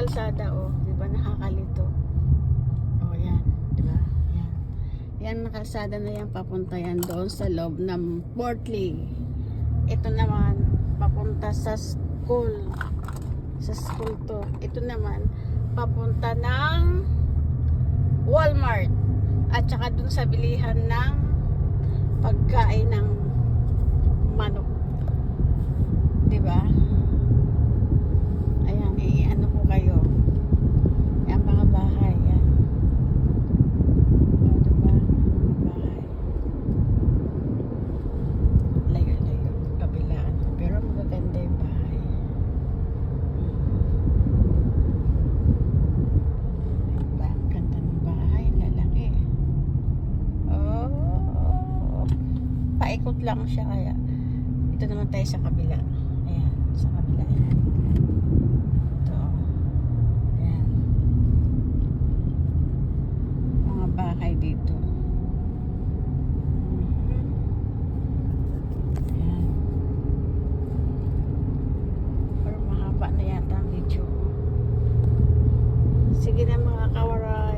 kalsada, oh. Di ba nakakalito? Oh, yan. Di ba? Yan. Yan na kalsada na yan, papunta yan doon sa loob ng Portly. Ito naman, papunta sa school. Sa school to. Ito naman, papunta ng Walmart. At saka dun sa bilihan ng pagkain ng manok. Diba? Ayan, ano po kayo. Yan mga bahay. Yan. O, diba? Mga bahay. Layo-layo. Kabilaan. Pero magaganda yung bahay. Diba? Ang ganda ng bahay. Lalaki. Oh. Paikot lang siya kaya. Ito naman tayo sa kabila. Ayan, sa kabila yan. Ito. Ayan. Mga bahay dito. Ayan. Pero mahaba na yata ang video. Sige na mga kawaray.